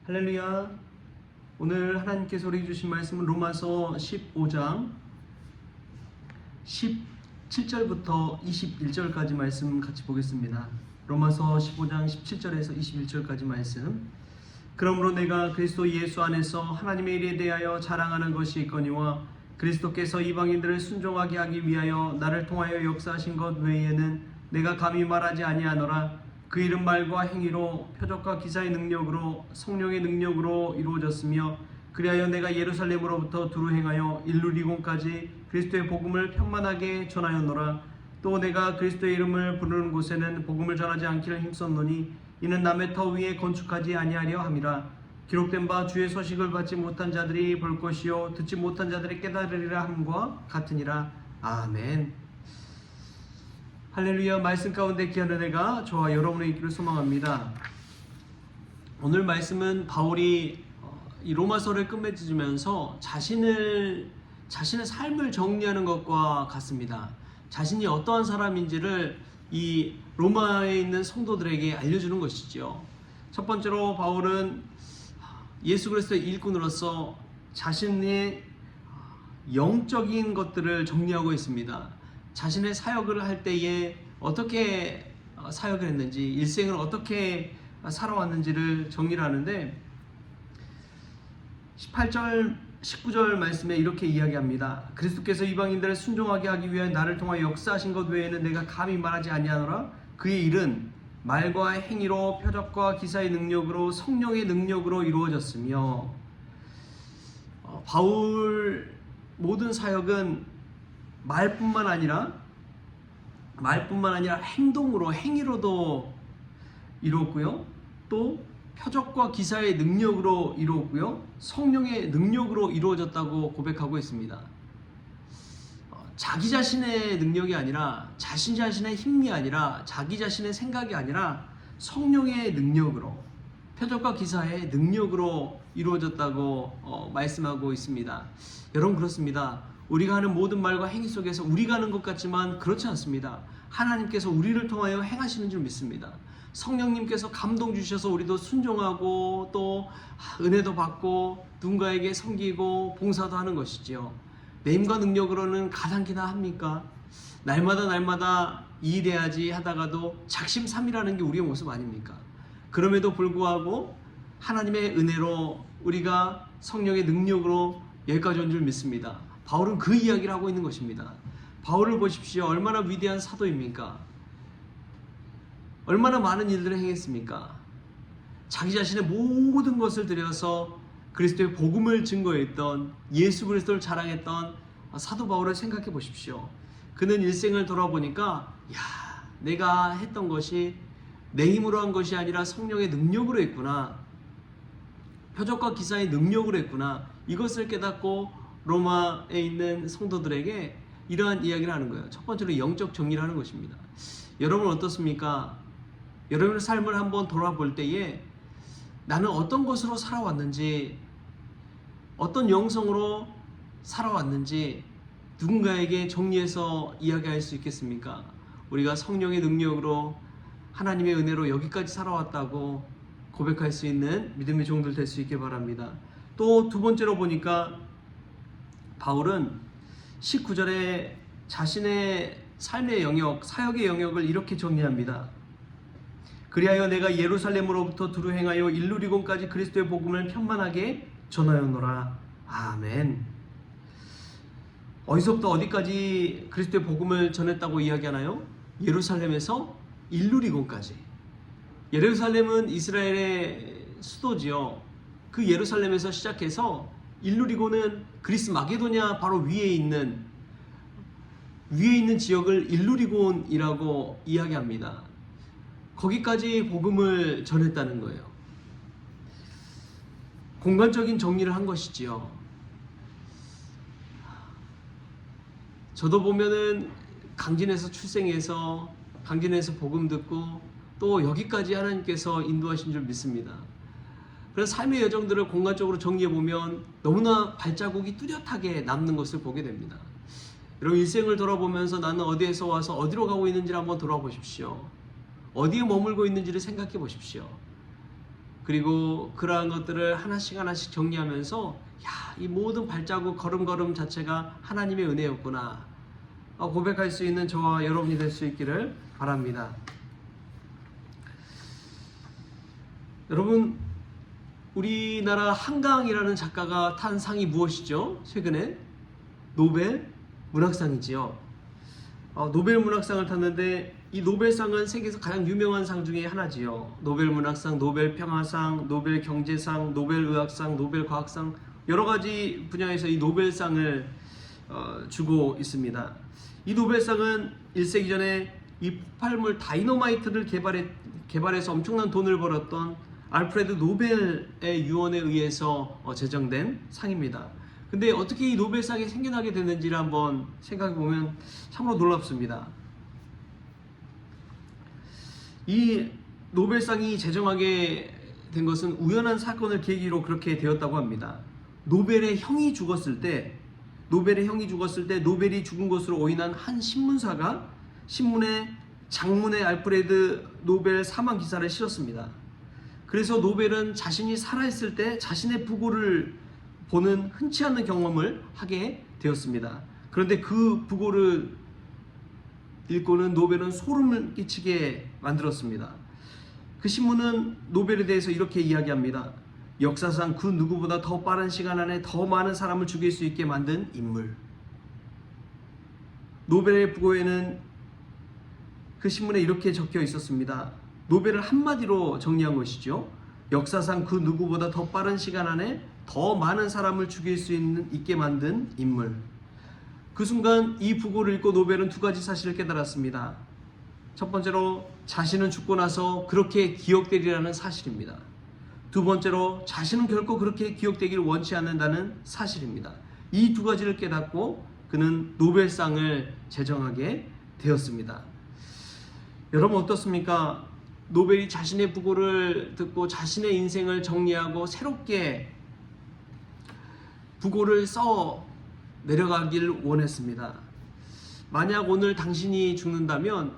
할렐루야. 오늘 하나님께서 우리에게 주신 말씀은 로마서 15장 17절부터 21절까지 말씀 같이 보겠습니다. 로마서 15장 17절에서 21절까지 말씀. 그러므로 내가 그리스도 예수 안에서 하나님의 일에 대하여 자랑하는 것이 있거니와 그리스도께서 이방인들을 순종하게 하기 위하여 나를 통하여 역사하신 것 외에는 내가 감히 말하지 아니하노라. 그 이름 말과 행위로 표적과 기사의 능력으로 성령의 능력으로 이루어졌으며 그리하여 내가 예루살렘으로부터 두루 행하여 일루리곤까지 그리스도의 복음을 편만하게 전하였노라. 또 내가 그리스도의 이름을 부르는 곳에는 복음을 전하지 않기를 힘썼노니 이는 남의 터 위에 건축하지 아니하려 함이라. 기록된 바 주의 소식을 받지 못한 자들이 볼 것이요 듣지 못한 자들이 깨달으리라 함과 같으니라. 아멘. 할렐루야. 말씀 가운데 귀한 은혜가 저와 여러분의 있기를 소망합니다. 오늘 말씀은 바울이 이 로마서를 끝맺으면서 자신의 삶을 정리하는 것과 같습니다. 자신이 어떠한 사람인지를 이 로마에 있는 성도들에게 알려주는 것이죠. 첫 번째로 바울은 예수 그리스도의 일꾼으로서 자신의 영적인 것들을 정리하고 있습니다. 자신의 사역을 할 때에 어떻게 사역을 했는지, 일생을 어떻게 살아왔는지를 정리를 하는데 18절, 19절 말씀에 이렇게 이야기합니다. 그리스도께서 이방인들을 순종하게 하기 위해 나를 통하여 역사하신 것 외에는 내가 감히 말하지 아니하노라. 그의 일은 말과 행위로 표적과 기사의 능력으로 성령의 능력으로 이루어졌으며 바울 모든 사역은 말뿐만 아니라 행위로도 이루었고요. 또 표적과 기사의 능력으로 이루었고요. 성령의 능력으로 이루어졌다고 고백하고 있습니다. 자기 자신의 능력이 아니라 자신 자신의 힘이 아니라 자기 자신의 생각이 아니라 성령의 능력으로 표적과 기사의 능력으로 이루어졌다고 말씀하고 있습니다. 여러분 그렇습니다. 우리가 하는 모든 말과 행위 속에서 우리가 하는 것 같지만 그렇지 않습니다. 하나님께서 우리를 통하여 행하시는 줄 믿습니다. 성령님께서 감동 주셔서 우리도 순종하고 또 은혜도 받고 누군가에게 섬기고 봉사도 하는 것이지요. 내 힘과 능력으로는 가상키나 합니까? 날마다 일해야지 하다가도 작심삼일하는 게 우리의 모습 아닙니까? 그럼에도 불구하고 하나님의 은혜로 우리가 성령의 능력으로 여기까지 온 줄 믿습니다. 바울은 그 이야기를 하고 있는 것입니다. 바울을 보십시오. 얼마나 위대한 사도입니까? 얼마나 많은 일들을 행했습니까? 자기 자신의 모든 것을 들여서 그리스도의 복음을 증거했던, 예수 그리스도를 자랑했던 사도 바울을 생각해 보십시오. 그는 일생을 돌아보니까 내가 했던 것이 내 힘으로 한 것이 아니라 성령의 능력으로 했구나. 표적과 기사의 능력으로 했구나. 이것을 깨닫고 로마에 있는 성도들에게 이러한 이야기를 하는 거예요. 첫 번째로 영적 정리를 하는 것입니다. 여러분 어떻습니까? 여러분의 삶을 한번 돌아볼 때에 나는 어떤 것으로 살아왔는지, 어떤 영성으로 살아왔는지 누군가에게 정리해서 이야기할 수 있겠습니까? 우리가 성령의 능력으로 하나님의 은혜로 여기까지 살아왔다고 고백할 수 있는 믿음의 종들 될 수 있게 바랍니다. 또 두 번째로 보니까 바울은 19절에 자신의 삶의 영역, 사역의 영역을 이렇게 정리합니다. 그리하여 내가 예루살렘으로부터 두루 행하여 일루리곤까지 그리스도의 복음을 편만하게 전하였노라. 아멘. 어디서부터 어디까지 그리스도의 복음을 전했다고 이야기하나요? 예루살렘에서 일루리곤까지. 예루살렘은 이스라엘의 수도지요. 그 예루살렘에서 시작해서 일루리곤은 그리스 마게도냐 바로 위에 있는 지역을 일루리곤이라고 이야기합니다. 거기까지 복음을 전했다는 거예요. 공간적인 정리를 한 것이지요. 저도 보면은 강진에서 출생해서 강진에서 복음 듣고 또 여기까지 하나님께서 인도하신 줄 믿습니다. 그래서 삶의 여정들을 공간적으로 정리해보면 너무나 발자국이 뚜렷하게 남는 것을 보게 됩니다. 여러분 일생을 돌아보면서 나는 어디에서 와서 어디로 가고 있는지를 한번 돌아보십시오. 어디에 머물고 있는지를 생각해 보십시오. 그리고 그러한 것들을 하나씩 하나씩 정리하면서 이 모든 발자국 걸음걸음 자체가 하나님의 은혜였구나 고백할 수 있는 저와 여러분이 될 수 있기를 바랍니다. 여러분, 우리나라 한강이라는 작가가 탄 상이 무엇이죠? 최근에 노벨 문학상이지요. 노벨 문학상을 탔는데 이 노벨상은 세계에서 가장 유명한 상 중에 하나지요. 노벨 문학상, 노벨 평화상, 노벨 경제상, 노벨 의학상, 노벨 과학상 여러 가지 분야에서 이 노벨상을 주고 있습니다. 이 노벨상은 1세기 전에 이 폭발물 다이너마이트를 개발해서 엄청난 돈을 벌었던 알프레드 노벨의 유언에 의해서 제정된 상입니다. 근데 어떻게 이 노벨상이 생겨나게 됐는지를 한번 생각해 보면 참으로 놀랍습니다. 이 노벨상이 제정하게 된 것은 우연한 사건을 계기로 그렇게 되었다고 합니다. 노벨의 형이 죽었을 때 노벨이 죽은 것으로 오인한 한 신문사가 신문에 장문의 알프레드 노벨 사망 기사를 실었습니다. 그래서 노벨은 자신이 살아있을 때 자신의 부고를 보는 흔치 않은 경험을 하게 되었습니다. 그런데 그 부고를 읽고는 노벨은 소름을 끼치게 만들었습니다. 그 신문은 노벨에 대해서 이렇게 이야기합니다. 역사상 그 누구보다 더 빠른 시간 안에 더 많은 사람을 죽일 수 있게 만든 인물. 노벨의 부고에는 그 신문에 이렇게 적혀 있었습니다. 노벨을 한마디로 정리한 것이죠. 역사상 그 누구보다 더 빠른 시간 안에 더 많은 사람을 죽일 수 있게 만든 인물. 그 순간 이 부고를 읽고 노벨은 두 가지 사실을 깨달았습니다. 첫 번째로 자신은 죽고 나서 그렇게 기억되리라는 사실입니다. 두 번째로 자신은 결코 그렇게 기억되기를 원치 않는다는 사실입니다. 이 두 가지를 깨닫고 그는 노벨상을 제정하게 되었습니다. 여러분 어떻습니까? 노벨이 자신의 부고를 듣고 자신의 인생을 정리하고 새롭게 부고를 써 내려가길 원했습니다. 만약 오늘 당신이 죽는다면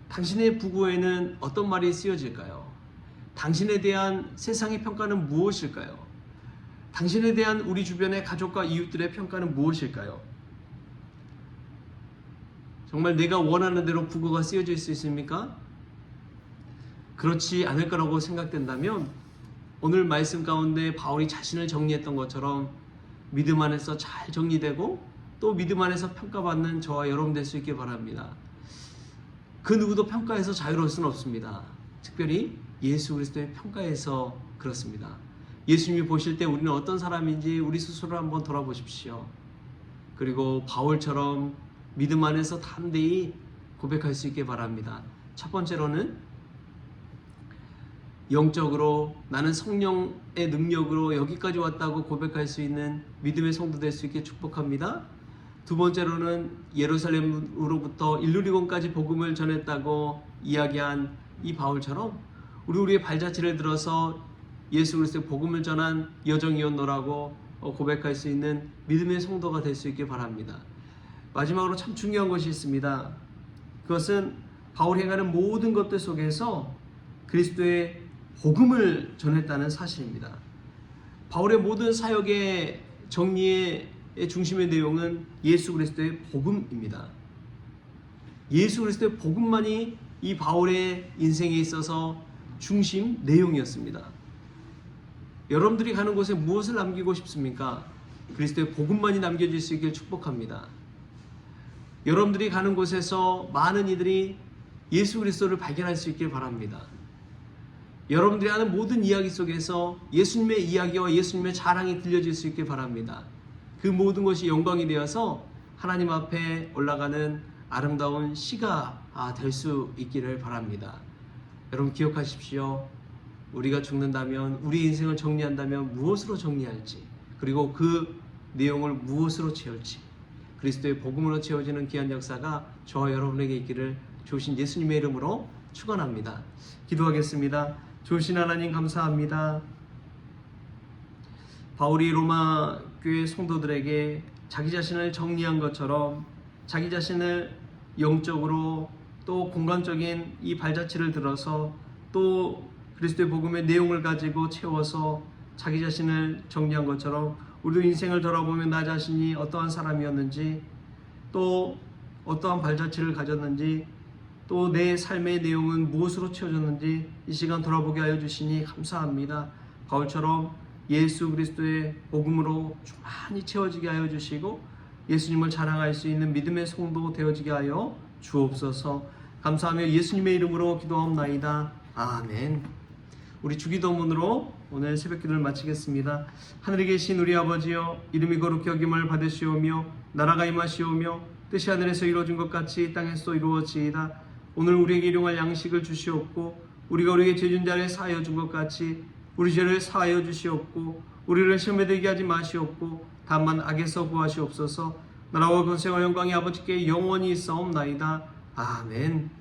당신의 부고에는 어떤 말이 쓰여질까요? 당신에 대한 세상의 평가는 무엇일까요? 당신에 대한 우리 주변의 가족과 이웃들의 평가는 무엇일까요? 정말 내가 원하는 대로 부고가 쓰여질 수 있습니까? 그렇지 않을 거라고 생각된다면 오늘 말씀 가운데 바울이 자신을 정리했던 것처럼 믿음 안에서 잘 정리되고 또 믿음 안에서 평가받는 저와 여러분 될 수 있길 바랍니다. 그 누구도 평가에서 자유로울 수는 없습니다. 특별히 예수 그리스도의 평가에서 그렇습니다. 예수님이 보실 때 우리는 어떤 사람인지 우리 스스로 한번 돌아보십시오. 그리고 바울처럼 믿음 안에서 담대히 고백할 수 있게 바랍니다. 첫 번째로는 영적으로 나는 성령의 능력으로 여기까지 왔다고 고백할 수 있는 믿음의 성도 될 수 있게 축복합니다. 두 번째로는 예루살렘으로부터 일루리곤까지 복음을 전했다고 이야기한 이 바울처럼 우리의 발자취를 들어서 예수 그리스도의 복음을 전한 여정이었노라고 고백할 수 있는 믿음의 성도가 될 수 있길 바랍니다. 마지막으로 참 중요한 것이 있습니다. 그것은 바울이 행하는 모든 것들 속에서 그리스도의 복음을 전했다는 사실입니다. 바울의 모든 사역의 정리의 중심의 내용은 예수 그리스도의 복음입니다. 예수 그리스도의 복음만이 이 바울의 인생에 있어서 중심 내용이었습니다. 여러분들이 가는 곳에 무엇을 남기고 싶습니까? 그리스도의 복음만이 남겨질 수 있길 축복합니다. 여러분들이 가는 곳에서 많은 이들이 예수 그리스도를 발견할 수 있길 바랍니다. 여러분들이 하는 모든 이야기 속에서 예수님의 이야기와 예수님의 자랑이 들려질 수 있길 바랍니다. 그 모든 것이 영광이 되어서 하나님 앞에 올라가는 아름다운 시가 될 수 있기를 바랍니다. 여러분 기억하십시오. 우리가 죽는다면, 우리 인생을 정리한다면 무엇으로 정리할지, 그리고 그 내용을 무엇으로 채울지, 그리스도의 복음으로 채워지는 귀한 역사가 저와 여러분에게 있기를 주신 예수님의 이름으로 축원합니다. 기도하겠습니다. 주신 하나님 감사합니다. 바울이 로마 교회 성도들에게 자기 자신을 정리한 것처럼 자기 자신을 영적으로 또 공간적인 이 발자취를 들어서 또 그리스도의 복음의 내용을 가지고 채워서 자기 자신을 정리한 것처럼 우리도 인생을 돌아보며 나 자신이 어떠한 사람이었는지, 또 어떠한 발자취를 가졌는지, 또 내 삶의 내용은 무엇으로 채워졌는지 이 시간 돌아보게 하여 주시니 감사합니다. 바울처럼 예수 그리스도의 복음으로 충만히 채워지게 하여 주시고 예수님을 자랑할 수 있는 믿음의 성도 되어지게 하여 주옵소서. 감사하며 예수님의 이름으로 기도하옵나이다. 아멘. 우리 주기도문으로 오늘 새벽 기도를 마치겠습니다. 하늘에 계신 우리 아버지여, 이름이 거룩히 여김을 받으시오며 나라가 임하시오며 뜻이 하늘에서 이루어진 것 같이 땅에서도 이루어지이다. 오늘 우리에게 일용할 양식을 주시옵고 우리가 우리에게 죄진 자를 사하여 준 것 같이 우리 죄를 사하여 주시옵고 우리를 시험에 들게 하지 마시옵고 다만 악에서 구하시옵소서. 나라와 권세와 영광이 아버지께 영원히 있사옵나이다. 아멘.